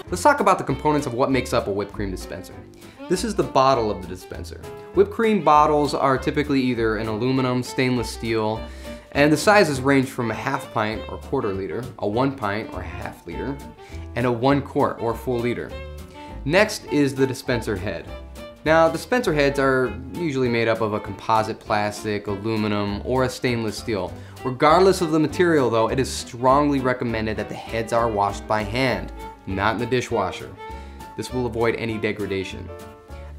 Let's talk about the components of what makes up a whipped cream dispenser. This is the bottle of the dispenser. Whipped cream bottles are typically either an aluminum, stainless steel, and the sizes range from a half pint or quarter liter, a 1 pint or half liter, and a 1 quart or full liter. Next is the dispenser head. Now, dispenser heads are usually made up of a composite plastic, aluminum, or a stainless steel. Regardless of the material though, it is strongly recommended that the heads are washed by hand, not in the dishwasher. This will avoid any degradation.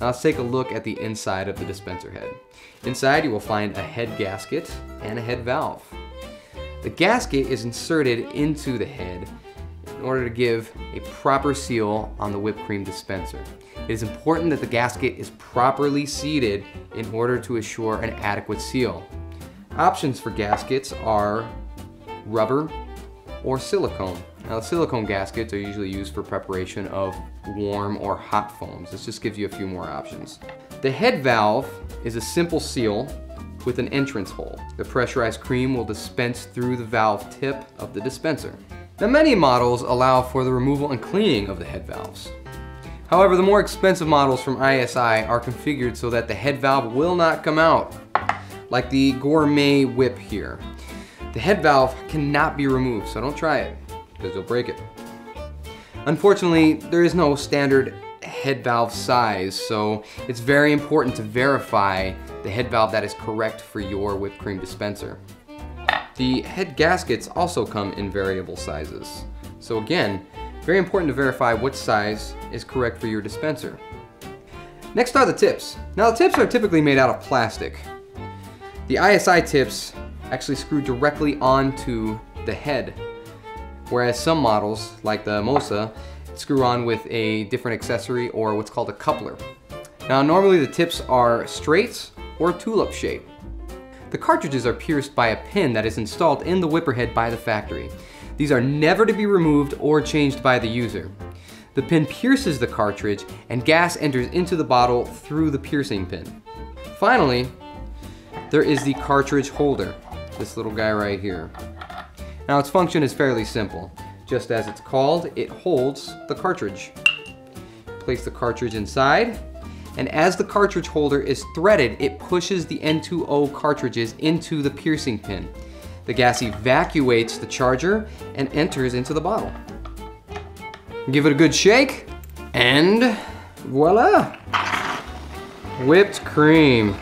Now let's take a look at the inside of the dispenser head. Inside you will find a head gasket and a head valve. The gasket is inserted into the head in order to give a proper seal on the whipped cream dispenser. It is important that the gasket is properly seated in order to assure an adequate seal. Options for gaskets are rubber or silicone. Now, the silicone gaskets are usually used for preparation of warm or hot foams. This just gives you a few more options. The head valve is a simple seal with an entrance hole. The pressurized cream will dispense through the valve tip of the dispenser. Now, many models allow for the removal and cleaning of the head valves. However, the more expensive models from ISI are configured so that the head valve will not come out, like the Gourmet Whip here. The head valve cannot be removed, so don't try it, because you'll break it. Unfortunately, there is no standard head valve size, so it's very important to verify the head valve that is correct for your whipped cream dispenser. The head gaskets also come in variable sizes. So again, very important to verify what size is correct for your dispenser. Next are the tips. Now, the tips are typically made out of plastic. The ISI tips actually screw directly onto the head, whereas some models, like the Mosa, screw on with a different accessory or what's called a coupler. Now, normally the tips are straight or tulip shape. The cartridges are pierced by a pin that is installed in the whipper head by the factory. These are never to be removed or changed by the user. The pin pierces the cartridge and gas enters into the bottle through the piercing pin. Finally, there is the cartridge holder, this little guy right here. Now, its function is fairly simple. Just as it's called, it holds the cartridge. Place the cartridge inside, and as the cartridge holder is threaded, it pushes the N2O cartridges into the piercing pin. The gas evacuates the charger and enters into the bottle. Give it a good shake, and voila! Whipped cream.